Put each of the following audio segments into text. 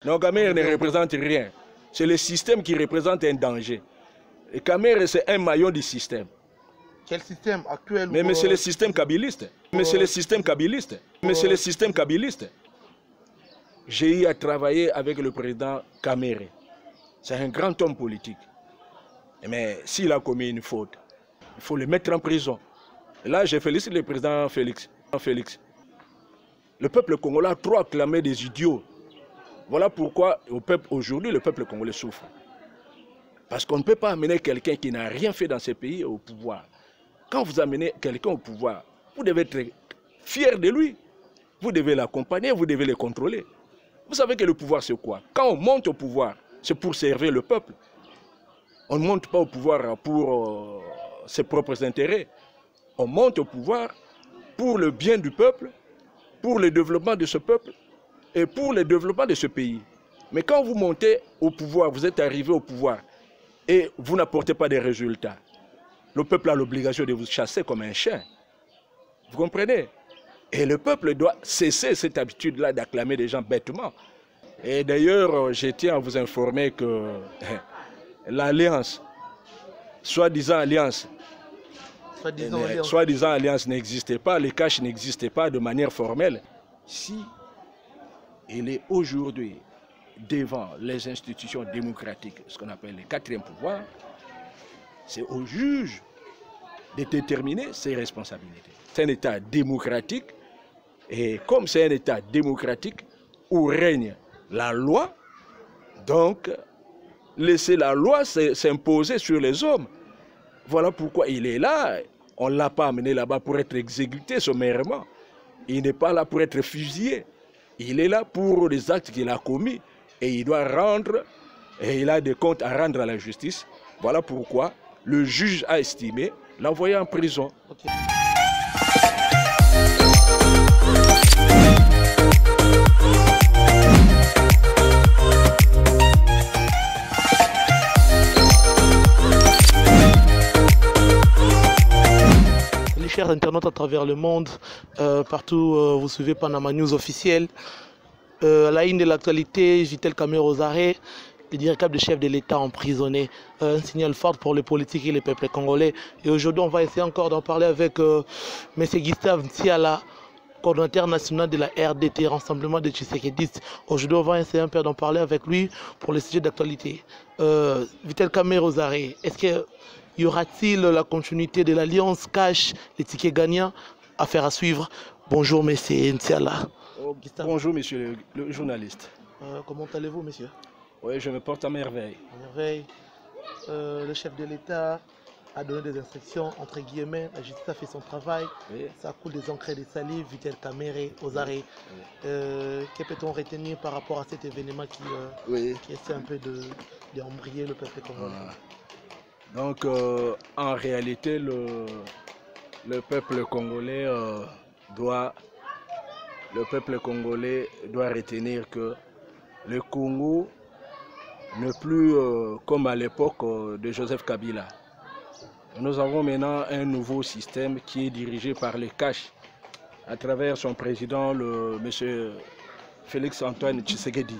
Non, Kamere ne représente rien. C'est le système qui représente un danger. Et Kamere, c'est un maillon du système. Quel système actuel? Mais c'est le système kabiliste. Mais c'est le système kabiliste. Mais c'est le système kabiliste. J'ai eu à travailler avec le président Kamere. C'est un grand homme politique. Mais s'il a commis une faute, il faut le mettre en prison. Et là, je félicite le président Félix. Le peuple congolais a trop acclamé des idiots. Voilà pourquoi aujourd'hui, le peuple congolais souffre. Parce qu'on ne peut pas amener quelqu'un qui n'a rien fait dans ce pays au pouvoir. Quand vous amenez quelqu'un au pouvoir, vous devez être fier de lui. Vous devez l'accompagner, vous devez le contrôler. Vous savez que le pouvoir, c'est quoi? Quand on monte au pouvoir, c'est pour servir le peuple. On ne monte pas au pouvoir pour ses propres intérêts. On monte au pouvoir pour le bien du peuple, pour le développement de ce peuple et pour le développement de ce pays. Mais quand vous montez au pouvoir, vous êtes arrivé au pouvoir et vous n'apportez pas de résultats, le peuple a l'obligation de vous chasser comme un chien. Vous comprenez? Et le peuple doit cesser cette habitude-là d'acclamer des gens bêtement. Et d'ailleurs, je tiens à vous informer que l'alliance, soi-disant alliance n'existait pas, le cash n'existait pas de manière formelle. Si il est aujourd'hui devant les institutions démocratiques, ce qu'on appelle le quatrième pouvoir, c'est au juge de déterminer ses responsabilités. C'est un État démocratique, et comme c'est un État démocratique où règne la loi, donc laisser la loi s'imposer sur les hommes. Voilà pourquoi il est là. On ne l'a pas amené là-bas pour être exécuté sommairement. Il n'est pas là pour être fusillé. Il est là pour les actes qu'il a commis et il doit rendre, et il a des comptes à rendre à la justice. Voilà pourquoi le juge a estimé l'envoyer en prison. Okay. Chers internautes à travers le monde, partout vous suivez Panama News officiel. À la une de l'actualité, Vital Kamerhe aux arrêts, le véritable chef de l'État emprisonné. Un signal fort pour les politiques et les peuples congolais. Et aujourd'hui, on va essayer encore d'en parler avec M. Gustave Ntiala, coordonnateur national de la RDT, Rassemblement des Tshisekedi. Aujourd'hui, on va essayer un peu d'en parler avec lui pour les sujets d'actualité. Vital Kamerhe aux arrêts, est-ce que y aura-t-il la continuité de l'alliance cash, les tickets gagnants? Affaire à suivre. Bonjour, monsieur Ntiala. Bonjour, monsieur le journaliste. Comment allez-vous, monsieur? Oui, je me porte à merveille. À merveille. Le chef de l'État a donné des instructions, entre guillemets, la justice a fait son travail. Oui. Ça coule des encres et des salives, Vital Kamerhe aux arrêts. Oui. Que peut-on retenir par rapport à cet événement qui essaie un peu d'embrayer le peuple congolais? Donc, en réalité, le peuple congolais doit retenir que le Congo n'est plus comme à l'époque de Joseph Kabila. Nous avons maintenant un nouveau système qui est dirigé par le cash à travers son président, M. Félix Antoine Tshisekedi.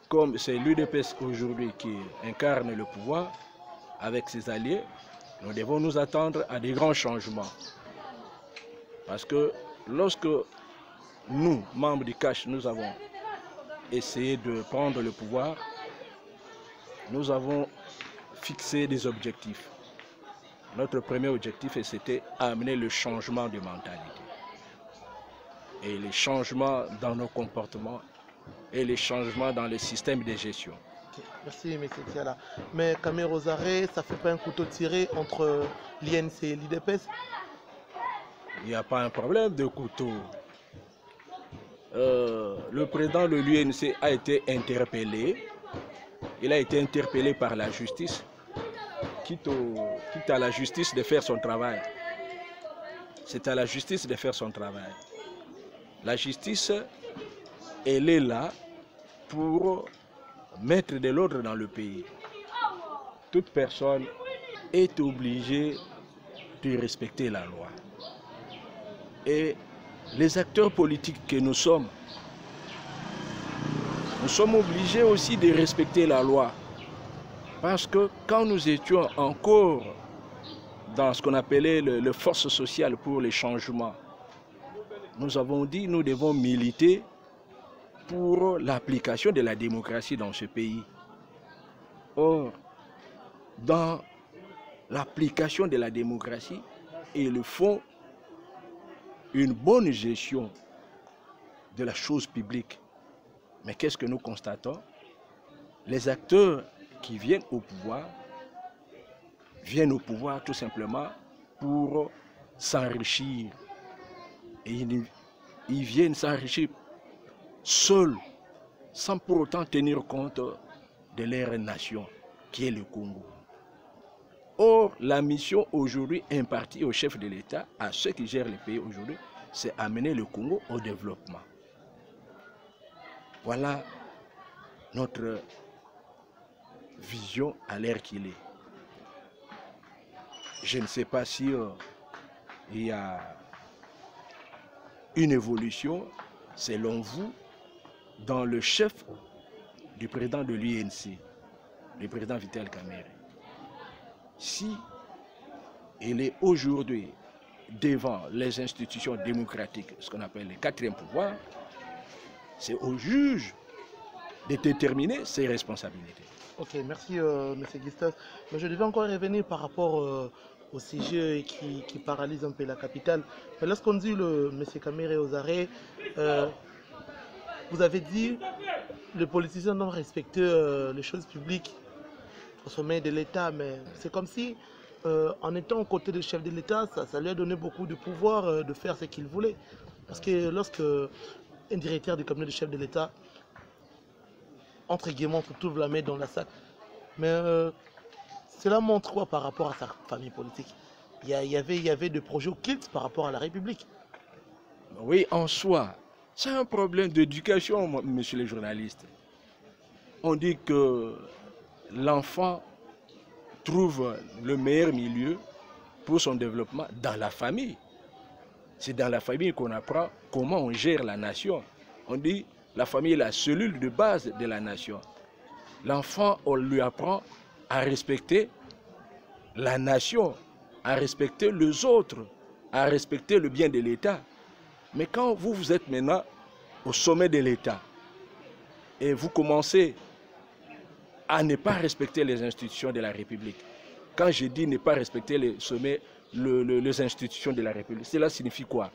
Comme c'est l'UDPS aujourd'hui qui incarne le pouvoir avec ses alliés, nous devons nous attendre à des grands changements. Parce que lorsque nous, membres du cash, nous avons essayé de prendre le pouvoir, nous avons fixé des objectifs. Notre premier objectif, c'était amener le changement de mentalité. Et les changements dans nos comportements et les changements dans le système de gestion. Okay. Merci, M. Ntiala. Mais Kamerhe aux arrêts, ça ne fait pas un couteau tiré entre l'INC et l'UDPS? Il n'y a pas un problème de couteau. Le président de l'UNC a été interpellé. Il a été interpellé par la justice. Quitte à la justice de faire son travail. C'est à la justice de faire son travail. La justice, elle est là pour mettre de l'ordre dans le pays. Toute personne est obligée de respecter la loi. Et les acteurs politiques que nous sommes, nous sommes obligés aussi de respecter la loi. Parce que quand nous étions encore dans ce qu'on appelait le force sociale pour les changements, nous avons dit que nous devons militer pour l'application de la démocratie dans ce pays. Or, dans l'application de la démocratie, il faut une bonne gestion de la chose publique. Mais qu'est-ce que nous constatons? Les acteurs qui viennent au pouvoir tout simplement pour s'enrichir. Et ils viennent s'enrichir seuls, sans pour autant tenir compte de leur nation, qui est le Congo. Or, la mission aujourd'hui impartie au chef de l'État, à ceux qui gèrent le pays aujourd'hui, c'est amener le Congo au développement. Voilà notre vision à l'ère qu'il est. Je ne sais pas si il y a une évolution, selon vous, dans le chef du président de l'UNC, le président Vital Kamerhe. Si il est aujourd'hui devant les institutions démocratiques, ce qu'on appelle le quatrième pouvoir, c'est au juge de déterminer ses responsabilités. Ok, merci M. Gustave. Mais je devais encore revenir par rapport au CGE qui paralyse un peu la capitale. Mais lorsqu'on dit M. Kamerhe aux arrêts, vous avez dit que les politiciens doivent respecter les choses publiques au sommet de l'État, mais c'est comme si, en étant aux côtés du chef de l'État, ça lui a donné beaucoup de pouvoir de faire ce qu'il voulait. Parce que lorsque un directeur du cabinet du chef de l'État, entre guillemets, se trouve la main dans la sac, mais cela montre quoi par rapport à sa famille politique? Il y avait des projets occultes par rapport à la République. Oui, en soi, c'est un problème d'éducation, monsieur le journaliste. On dit que l'enfant trouve le meilleur milieu pour son développement dans la famille. C'est dans la famille qu'on apprend comment on gère la nation. On dit la famille est la cellule de base de la nation. L'enfant, on lui apprend à respecter la nation, à respecter les autres, à respecter le bien de l'État. Mais quand vous êtes maintenant au sommet de l'État et vous commencez à ne pas respecter les institutions de la République. Quand je dis ne pas respecter les sommets, les institutions de la République, cela signifie quoi?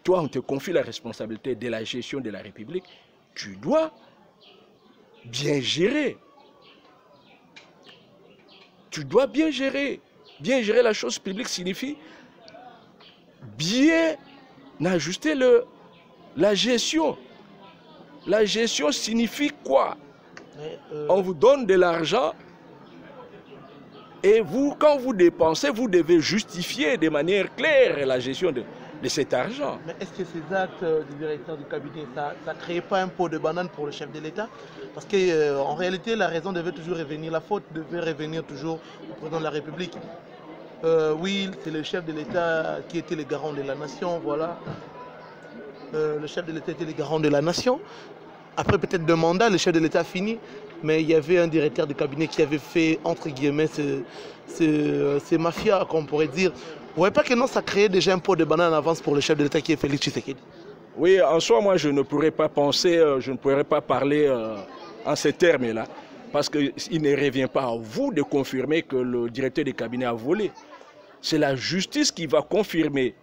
Toi, on te confie la responsabilité de la gestion de la République, tu dois bien gérer. Tu dois bien gérer. Bien gérer la chose publique signifie bien ajuster la gestion. La gestion signifie quoi? On vous donne de l'argent et vous, quand vous dépensez, vous devez justifier de manière claire la gestion de cet argent. Mais est-ce que ces actes du directeur du cabinet, ça ne crée pas un pot de banane pour le chef de l'État? Parce qu'en réalité, la raison devait toujours revenir, la faute devait revenir toujours au président de la République. Oui, c'est le chef de l'État qui était le garant de la nation, voilà. Le chef de l'État était le garant de la nation. Après peut-être 2 mandats, le chef de l'État fini, mais il y avait un directeur de cabinet qui avait fait, entre guillemets, ces mafias, qu'on pourrait dire. Vous ne voyez pas que non, ça créait déjà un pot de banane en avance pour le chef de l'État qui est Félix Tshisekedi? Oui, en soi, moi, je ne pourrais pas penser, je ne pourrais pas parler en ces termes-là, parce qu'il ne revient pas à vous de confirmer que le directeur de cabinet a volé. C'est la justice qui va confirmer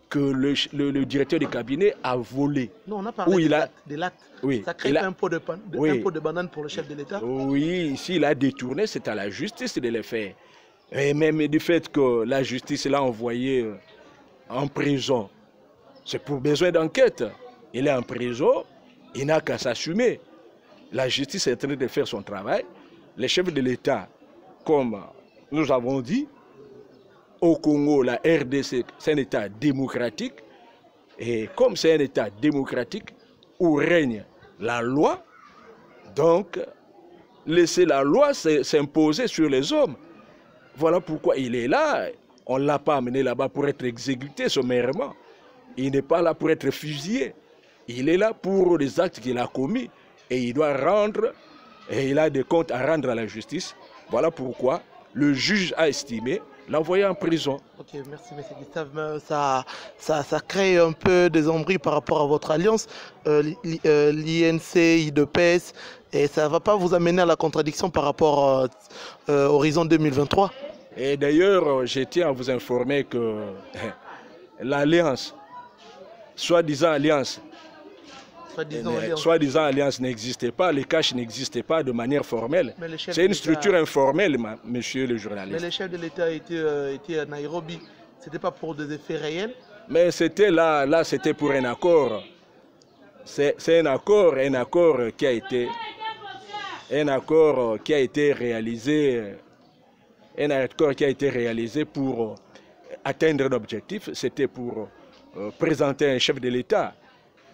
que le directeur de cabinet a volé. Non, on a parlé de l'acte. Oui, ça crée un pot de banane pour le chef de l'État? Oui, s'il a détourné, c'est à la justice de le faire. Et même du fait que la justice l'a envoyé en prison, c'est pour besoin d'enquête. Il est en prison, il n'a qu'à s'assumer. La justice est en train de faire son travail. Les chefs de l'État, comme nous avons dit, au Congo, la RDC, c'est un État démocratique. Et comme c'est un État démocratique où règne la loi, donc laisser la loi s'imposer sur les hommes. Voilà pourquoi il est là. On ne l'a pas amené là-bas pour être exécuté sommairement. Il n'est pas là pour être fusillé. Il est là pour les actes qu'il a commis. et il doit rendre, et il a des comptes à rendre à la justice. Voilà pourquoi le juge a estimé l'envoyer en prison. Ok, merci M. Gustave. Mais ça crée un peu des embrouilles par rapport à votre alliance, l'INC, IDPS, et ça ne va pas vous amener à la contradiction par rapport à Horizon 2023. Et d'ailleurs, je tiens à vous informer que l'alliance, soi-disant alliance, soi-disant alliance n'existait pas, les caches n'existaient pas de manière formelle. C'est une structure informelle, monsieur le journaliste. Mais le chef de l'État était à Nairobi, ce n'était pas pour des effets réels. Mais c'était là c'était pour un accord. C'est un accord qui a été réalisé, un accord qui a été réalisé pour atteindre l'objectif. C'était pour présenter un chef de l'État.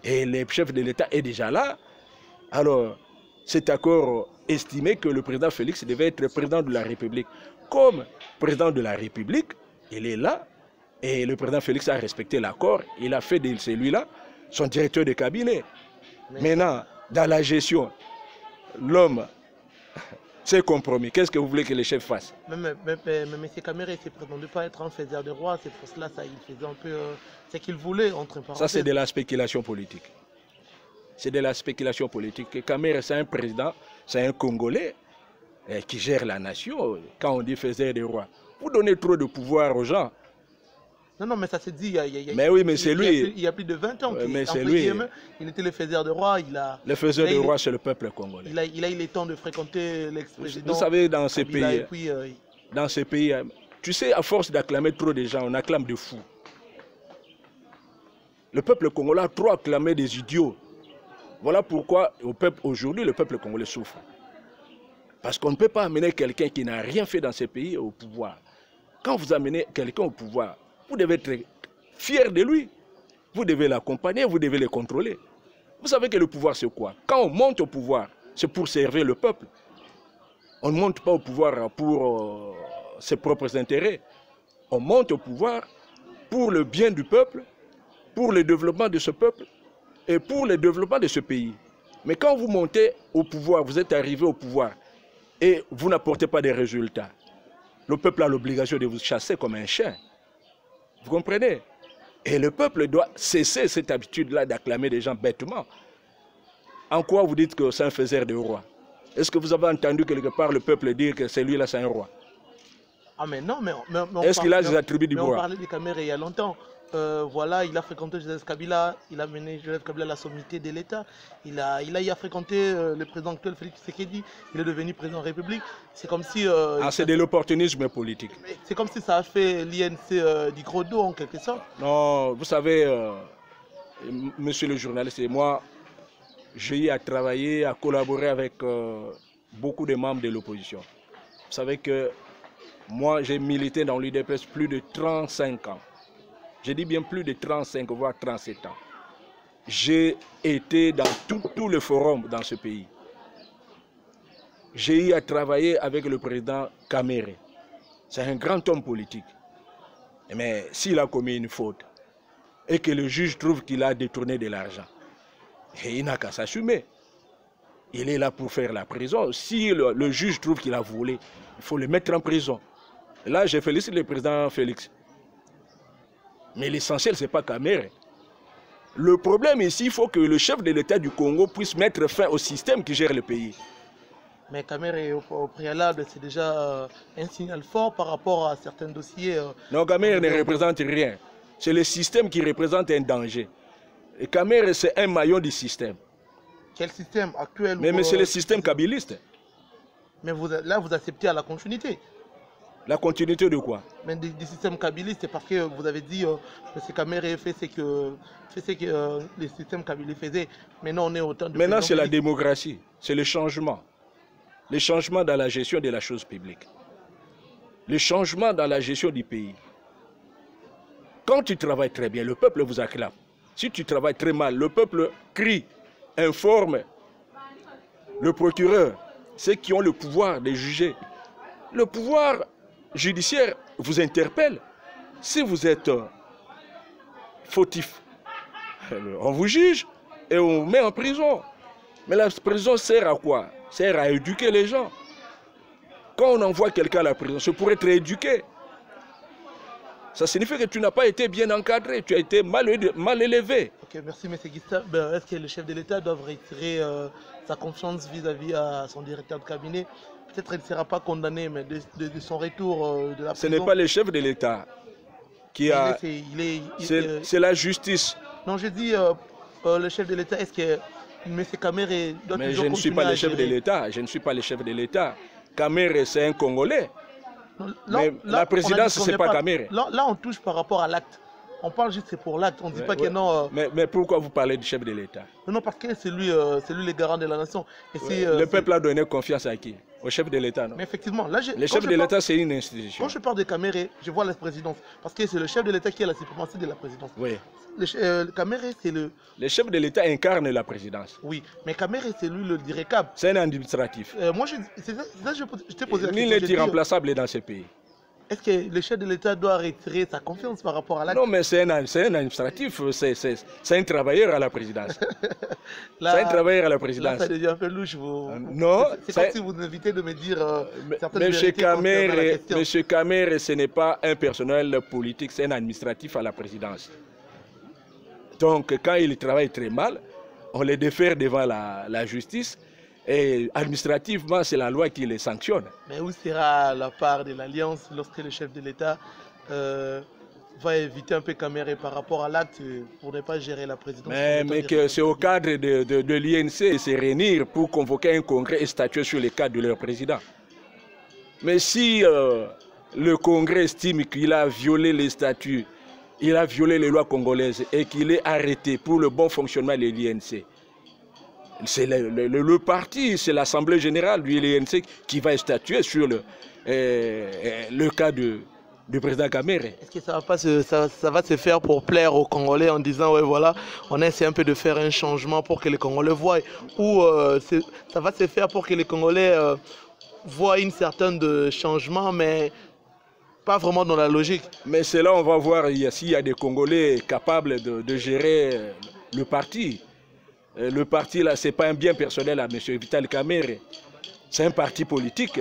Et le chef de l'État est déjà là. Alors, cet accord estimait que le président Félix devait être président de la République. Comme président de la République, il est là. Et le président Félix a respecté l'accord. Il a fait de celui-là son directeur de cabinet. Maintenant, dans la gestion, l'homme s'est compromis. Qu'est-ce que vous voulez que les chefs fassent? Mais M. Kamere ne se prétendait pas être un faiseur de roi. C'est pour cela il faisait un peu ce qu'il voulait, entre parenthèses. Ça, c'est de la spéculation politique. C'est de la spéculation politique. Kamere, c'est un président, c'est un Congolais qui gère la nation. Quand on dit faiseur de roi, vous donnez trop de pouvoir aux gens. Non, mais ça s'est dit il y a plus de 20 ans. Mais c'est lui. Il était le faiseur de roi. Le faiseur de roi, c'est le peuple congolais. Il a eu le temps de fréquenter l'ex-président. Vous savez, dans ces pays, tu sais, à force d'acclamer trop de gens, on acclame des fous. Le peuple congolais a trop acclamé des idiots. Voilà pourquoi aujourd'hui, le peuple congolais souffre. Parce qu'on ne peut pas amener quelqu'un qui n'a rien fait dans ces pays au pouvoir. Quand vous amenez quelqu'un au pouvoir, vous devez être fier de lui. Vous devez l'accompagner, vous devez le contrôler. Vous savez que le pouvoir, c'est quoi? Quand on monte au pouvoir, c'est pour servir le peuple. On ne monte pas au pouvoir pour ses propres intérêts. On monte au pouvoir pour le bien du peuple, pour le développement de ce peuple et pour le développement de ce pays. Mais quand vous montez au pouvoir, vous êtes arrivé au pouvoir et vous n'apportez pas de résultats, le peuple a l'obligation de vous chasser comme un chien. Vous comprenez? Et le peuple doit cesser cette habitude-là d'acclamer des gens bêtement. En quoi vous dites que c'est un faiseur de roi? Est-ce que vous avez entendu quelque part le peuple dire que celui-là c'est un roi? Ah mais non, mais est-ce qu'il a des attributs du roi? On parlait de Kamere il y a longtemps. Voilà, il a fréquenté Joseph Kabila, il a mené Joseph Kabila à la sommité de l'État. Il a fréquenté le président actuel Félix Tshisekedi. Il est devenu président de la République. C'est comme si... c'est de l'opportunisme politique. C'est comme si ça a fait l'INC du gros dos en quelque sorte. Non, vous savez, monsieur le journaliste et moi, j'ai eu à travailler, à collaborer avec beaucoup de membres de l'opposition. Vous savez que moi, j'ai milité dans l'UDPS plus de 35 ans. Je dis bien plus de 35, voire 37 ans. J'ai été dans tous les forums dans ce pays. J'ai eu à travailler avec le président Kamere. C'est un grand homme politique. Mais s'il a commis une faute et que le juge trouve qu'il a détourné de l'argent, il n'a qu'à s'assumer. Il est là pour faire la prison. Si le juge trouve qu'il a volé, il faut le mettre en prison. Et là, je félicite le président Félix. Mais l'essentiel, ce n'est pas Kamere. Le problème ici, il faut que le chef de l'État du Congo puisse mettre fin au système qui gère le pays. Mais Kamere, au préalable, c'est déjà un signal fort par rapport à certains dossiers. Non, Kamere ne représente rien. C'est le système qui représente un danger. Et Kamere, c'est un maillon du système. Quel système actuel? Mais c'est le système kabiliste. Mais là, vous acceptez à la continuité. La continuité de quoi? Mais du système kabiliste, c'est parce que vous avez dit que ce Kamere fait ce que le système kabiliste faisait. Maintenant, on est autant de... Maintenant, c'est la démocratie, c'est le changement. Le changement dans la gestion de la chose publique. Le changement dans la gestion du pays. Quand tu travailles très bien, le peuple vous acclame. Si tu travailles très mal, le peuple crie, informe le procureur, ceux qui ont le pouvoir de juger. Le pouvoir judiciaire vous interpelle. Si vous êtes fautif, on vous juge et on vous met en prison. Mais la prison sert à quoi? Sert à éduquer les gens. Quand on envoie quelqu'un à la prison, c'est pour être éduqué. Ça signifie que tu n'as pas été bien encadré, tu as été mal élevé. Ok, merci M. Guista. Ben, est-ce que le chef de l'État doit retirer sa confiance vis-à-vis à son directeur de cabinet? Peut-être qu'il ne sera pas condamné, mais de son retour de la prison... Ce n'est pas le chef de l'État qui a... C'est la justice. Non, je dis le chef de l'État, est-ce que M. Kamere doit Mais toujours je ne suis pas le chef de gérer? l'État, je ne suis pas le chef de l'État. Kamere, c'est un Congolais. Non, mais la présidence, ce n'est pas Kamere. Là, on touche par rapport à l'acte. On parle juste pour l'acte, on ne dit pas que non... Mais pourquoi vous parlez du chef de l'État? Non, parce que c'est lui le garant de la nation. Et le peuple a donné confiance à qui? Au chef de l'État, non? Mais effectivement, là, le chef de l'État, c'est une institution. Quand je parle de Kamere, je vois la présidence. Parce que c'est le chef de l'État qui a la suprématie de la présidence. Oui. Kamere, c'est le... Le chef de l'État incarne la présidence. Oui, mais Kamere, c'est lui le direcable. C'est un administratif. Moi, c'est ça je t'ai posé la question. Nul n'est irremplaçable dans ce pays. Est-ce que le chef de l'État doit retirer sa confiance par rapport à l'acte? Non, mais c'est un administratif, c'est un travailleur à la présidence. C'est un travailleur à la présidence. Là, ça devient un peu louche. Non. C'est comme si vous évitez de me dire certaines Monsieur vérités concernant la question. Monsieur Kamere, ce n'est pas un personnel politique, c'est un administratif à la présidence. Donc, quand il travaille très mal, on les défère devant la justice. Et administrativement, c'est la loi qui les sanctionne. Mais où sera la part de l'Alliance lorsque le chef de l'État va éviter un peu Kamere par rapport à l'acte pour ne pas gérer la présidence? Mais que c'est au cadre de l'INC de se réunir pour convoquer un congrès et statuer sur les cas de leur président. Mais si le congrès estime qu'il a violé les statuts, il a violé les lois congolaises et qu'il est arrêté pour le bon fonctionnement de l'INC, c'est le parti, c'est l'Assemblée générale du l'INC qui va statuer sur le cas du président Kamere. Est-ce que ça va se faire pour plaire aux Congolais en disant, ouais, voilà, on essaie un peu de faire un changement pour que les Congolais voient, ou ça va se faire pour que les Congolais voient une certaine changement, mais pas vraiment dans la logique? Mais c'est là on va voir s'il y a des Congolais capables de gérer le parti. Le parti, là, ce n'est pas un bien personnel à M. Vital Kamere. C'est un parti politique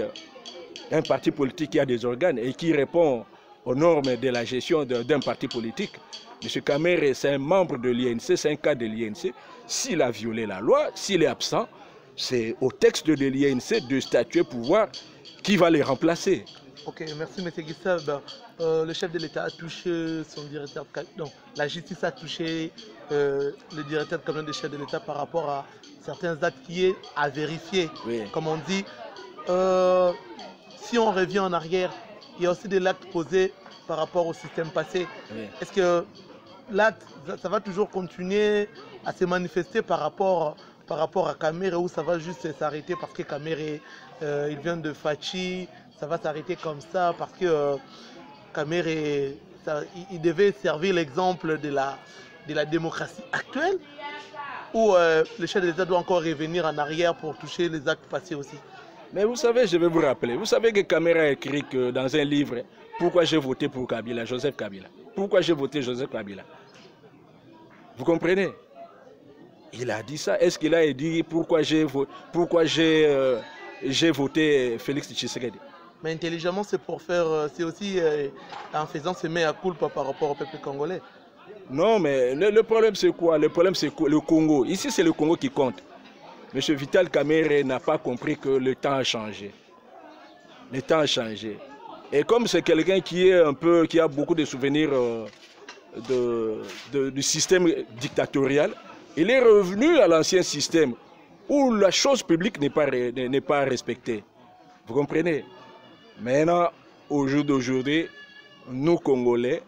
qui a des organes et qui répond aux normes de la gestion d'un parti politique. M. Kamere, c'est un membre de l'INC, c'est un cadre de l'INC. S'il a violé la loi, s'il est absent, c'est au texte de l'INC de statuer pour voir qui va les remplacer. Ok, merci M. Gustave. Le chef de l'État a touché son directeur de cabinet. Non, la justice a touché le directeur de cabinet du chef de l'État par rapport à certains actes qui est à vérifier. Oui. Comme on dit, si on revient en arrière, il y a aussi des actes posés par rapport au système passé. Oui. Est-ce que l'acte, ça va toujours continuer à se manifester par rapport à Kamere, ou ça va juste s'arrêter parce que Kamere, il vient de Fachi? Ça va s'arrêter comme ça parce que Kamere, il devait servir l'exemple de la démocratie actuelle, ou le chef de l'État doit encore revenir en arrière pour toucher les actes passés aussi? Mais vous savez, je vais vous rappeler, vous savez que Kamere a écrit que dans un livre, pourquoi j'ai voté pour Kabila, Joseph Kabila. Pourquoi j'ai voté Joseph Kabila? Vous comprenez? Il a dit ça. Est-ce qu'il a dit pourquoi j'ai voté Félix Tshisekedi? Mais intelligemment, c'est pour faire, c'est aussi en faisant se mettre à culpa par rapport au peuple congolais. Non, mais le problème c'est quoi? Le problème c'est le Congo. Ici, c'est le Congo qui compte. M. Vital Kamere n'a pas compris que le temps a changé. Le temps a changé. Et comme c'est quelqu'un qui a beaucoup de souvenirs du système dictatorial, il est revenu à l'ancien système où la chose publique n'est pas respectée. Vous comprenez? Maintenant, au jour d'aujourd'hui, nous Congolais,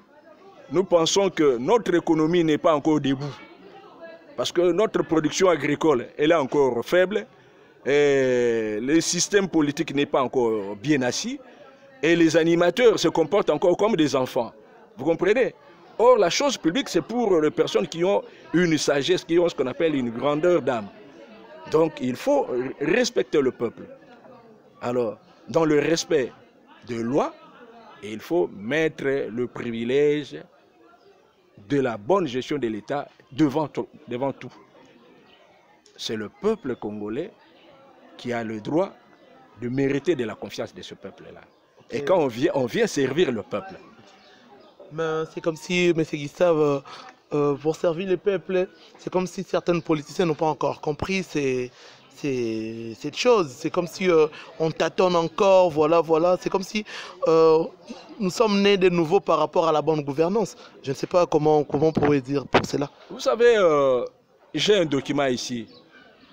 nous pensons que notre économie n'est pas encore debout. Parce que notre production agricole, elle est encore faible. Et le système politique n'est pas encore bien assis. Et les animateurs se comportent encore comme des enfants. Vous comprenez? Or, la chose publique, c'est pour les personnes qui ont une sagesse, qui ont ce qu'on appelle une grandeur d'âme. Donc, il faut respecter le peuple. Alors, dans le respect de loi, il faut mettre le privilège de la bonne gestion de l'État devant tout. c'est le peuple congolais qui a le droit de mériter de la confiance de ce peuple-là. Okay. Et quand on vient servir le peuple. C'est comme si, M. Gustave, pour servir le peuple, c'est comme si certains politiciens n'ont pas encore compris cette chose. C'est comme si on tâtonne encore, voilà. C'est comme si nous sommes nés de nouveau par rapport à la bonne gouvernance. Je ne sais pas comment on pourrait dire pour cela. Vous savez, j'ai un document ici.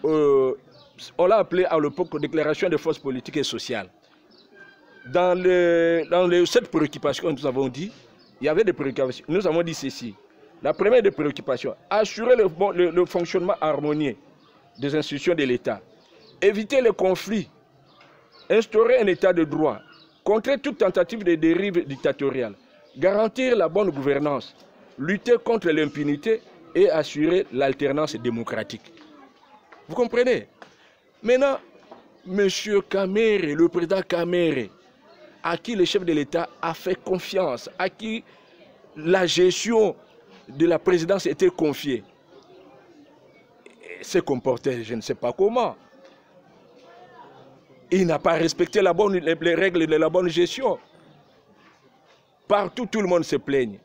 On l'a appelé à l'époque déclaration de force politique et sociale. Dans cette préoccupation que nous avons dit, il y avait des préoccupations. Nous avons dit ceci. La première des préoccupations, assurer le fonctionnement harmonieux des institutions de l'État, éviter les conflits, instaurer un État de droit, contrer toute tentative de dérive dictatoriale, garantir la bonne gouvernance, lutter contre l'impunité et assurer l'alternance démocratique. Vous comprenez? Maintenant, M. Kamere, le président Kamere, à qui le chef de l'État a fait confiance, à qui la gestion de la présidence était confiée, s'est comporté, je ne sais pas comment. Il n'a pas respecté les règles de la bonne gestion. Partout, tout le monde se plaigne.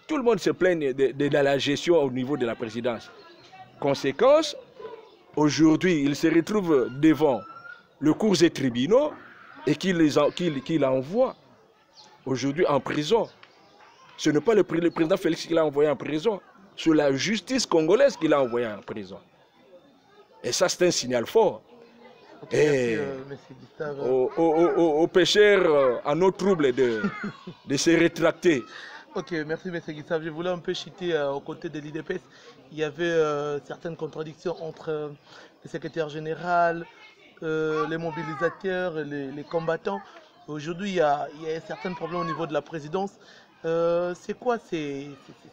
Tout le monde se plaigne de la gestion au niveau de la présidence. Conséquence, aujourd'hui, il se retrouve devant le cours des tribunaux et qu'il l'envoie aujourd'hui en prison. Ce n'est pas le président Félix qui l'a envoyé en prison, c'est la justice congolaise qui l'a envoyé en prison. Et ça, c'est un signal fort. Okay, merci, aux pécheurs, à nos troubles de se rétracter. Ok, merci M. Gustave. Je voulais un peu chuter aux côtés de l'IDPS. Il y avait certaines contradictions entre le secrétaire général, les mobilisateurs, les combattants. Aujourd'hui, il y a certains problèmes au niveau de la présidence. C'est quoi ces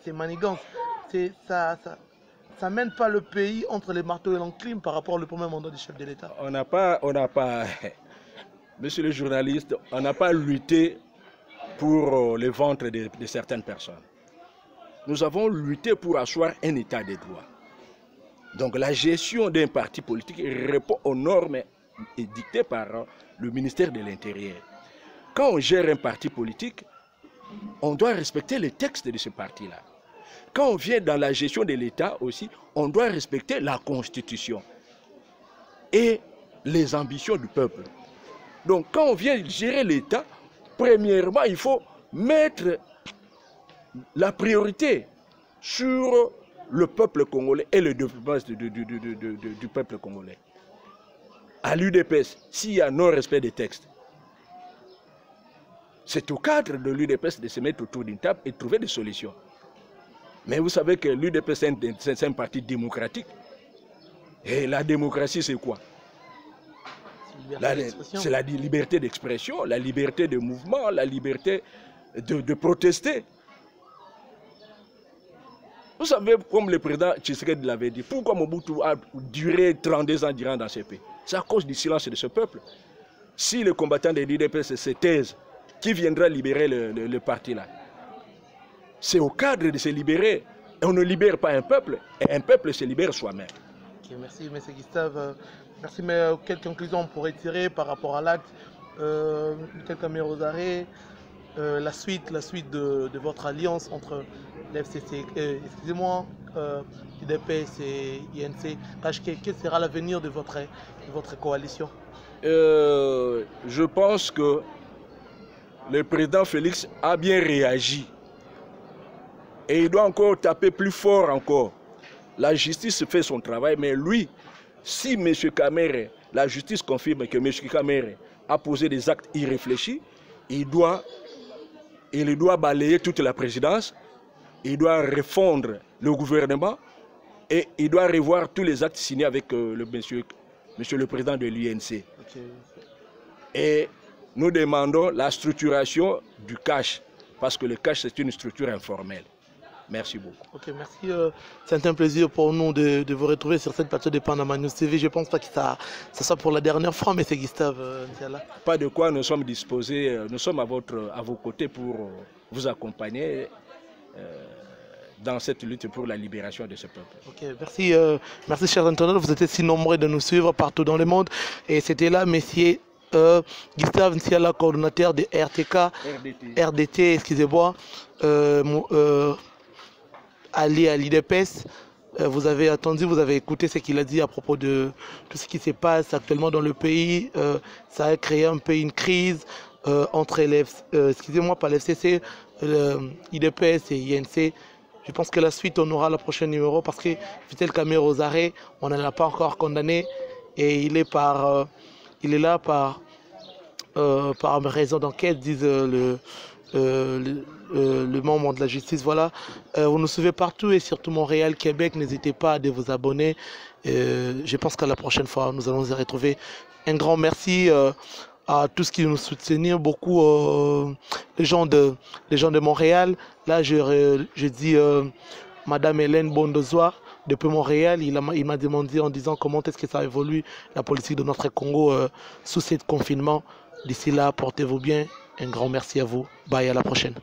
manigances? Ça mène pas le pays entre les marteaux et l'enclume par rapport au premier mandat du chef de l'État? On n'a pas, monsieur le journaliste, on n'a pas lutté pour le ventre de certaines personnes. Nous avons lutté pour asseoir un état de droit. Donc la gestion d'un parti politique répond aux normes dictées par le ministère de l'Intérieur. Quand on gère un parti politique, on doit respecter les textes de ce parti-là. Quand on vient dans la gestion de l'État aussi, on doit respecter la Constitution et les ambitions du peuple. Donc quand on vient gérer l'État, premièrement, il faut mettre la priorité sur le peuple congolais et le développement du peuple congolais. À l'UDPS, s'il y a non-respect des textes, c'est au cadre de l'UDPS de se mettre autour d'une table et de trouver des solutions. Mais vous savez que l'UDPS c'est un parti démocratique. Et la démocratie, c'est quoi? C'est la liberté d'expression, la liberté de mouvement, la liberté de protester. Vous savez, comme le président Tshisekedi l'avait dit, pourquoi Mobutu a duré 32 ans durant dans ce pays? C'est à cause du silence de ce peuple. Si les combattants de l'UDPS se taisent, qui viendra libérer le parti là? C'est au cadre de se libérer. Et on ne libère pas un peuple, et un peuple se libère soi-même. Okay, merci M. Gustave. Merci, mais quelles conclusions on pourrait tirer par rapport à l'acte Kamere aux arrêts, la suite de votre alliance entre l'FCC, excusez-moi, UDPS et INC. Quel sera l'avenir de votre coalition? Je pense que le président Félix a bien réagi. Et il doit encore taper plus fort encore. La justice fait son travail, mais lui, si M. Kamere, la justice confirme que M. Kamere a posé des actes irréfléchis, il doit balayer toute la présidence, il doit refondre le gouvernement et il doit revoir tous les actes signés avec monsieur le président de l'UNC. Okay. Et nous demandons la structuration du cash, parce que le cash c'est une structure informelle. Merci beaucoup. Ok, merci. C'est un plaisir pour nous de vous retrouver sur cette plateau de Panama News TV. Je ne pense pas que ça soit pour la dernière fois, M. Gustave Ntiala. Pas de quoi, nous sommes disposés, nous sommes à vos côtés pour vous accompagner dans cette lutte pour la libération de ce peuple. Ok, merci, merci chers internautes, vous étiez si nombreux de nous suivre partout dans le monde. Et c'était là, messieurs Gustave Nsiala, coordonnateur de RDT, excusez-moi, Ali l'IDPS. Vous avez attendu, vous avez écouté ce qu'il a dit à propos de tout ce qui se passe actuellement dans le pays. Ça a créé un peu une crise entre les, excusez-moi, pas l'FCC, l'IDPS et INC. Je pense que la suite, on aura le prochain numéro parce que Vital Kamerhe aux arrêts, on ne l'a pas encore condamné et il est là par raison d'enquête, disent le membre de la justice. Voilà. Vous nous suivez partout et surtout Montréal, Québec. N'hésitez pas à vous abonner. Je pense qu'à la prochaine fois, nous allons nous retrouver. Un grand merci à tous qui nous soutiennent, beaucoup les gens de Montréal. Là, je dis Madame Hélène Bondozoa depuis Montréal. Il m'a demandé en disant comment est-ce que ça évolue la politique de notre Congo sous ce confinement. D'ici là, portez-vous bien. Un grand merci à vous. Bye, à la prochaine.